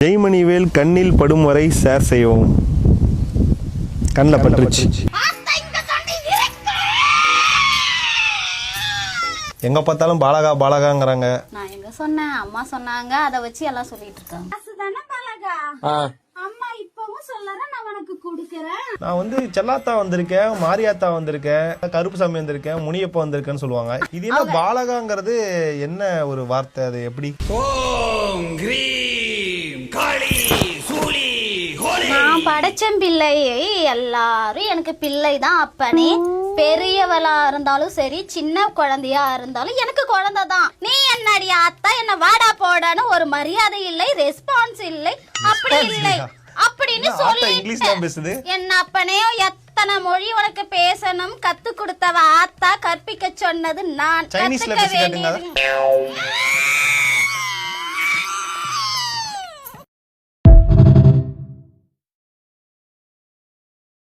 ஜெய்மணிவேல் கண்ணில் படும் வரை ஷேர் செய்யவும். கண்ணில் பட்டுருச்சு. எங்க பார்த்தாலும் பாலகா பாலகாங்கிறாங்க. நான் எங்க சொன்னேன், அம்மா சொன்னாங்க, அதை வச்சு எல்லாம் சொல்லிட்டு இருக்காங்க. அம்மா இப்பவும் சொல்லறேன், நான் உனக்கு கொடுக்கறேன். நான் வந்து செல்லாத்தா வந்திருக்கேன், மாரியாத்தா வந்திருக்கேன், கருப்புசாமி வந்திருக்கேன், முனியப்பா வந்திருக்கேன்னு சொல்லுவாங்க. இது என்ன பாலகாங்கிறது என்ன ஒரு வார்த்தை? அது எப்படி? ஓம் கிரீம் காளி சூலி ஹோலி. நான் படைச்ச பிள்ளையை எல்லாரும் எனக்கு பிள்ளை தான் அப்பனே. பெரியவளா இருந்தாலும் சரி, சின்ன குழந்தையா இருந்தாலும் எனக்கு குழந்தை தான். நீ என்னடி அத்தா என்ன வாடா போடான்னு ஒரு மரியாதை இல்லை, ரெஸ்பான்ஸ் இல்லை, அப்படி இல்லை அப்படின்னு சொல்லி என்ன அப்பனையோ எத்தனை மொழி உனக்கு பேசணும் கத்து கொடுத்தவ ஆத்தா, கற்பிக்க சொன்னது நான். கத்துக்க வேண்டியது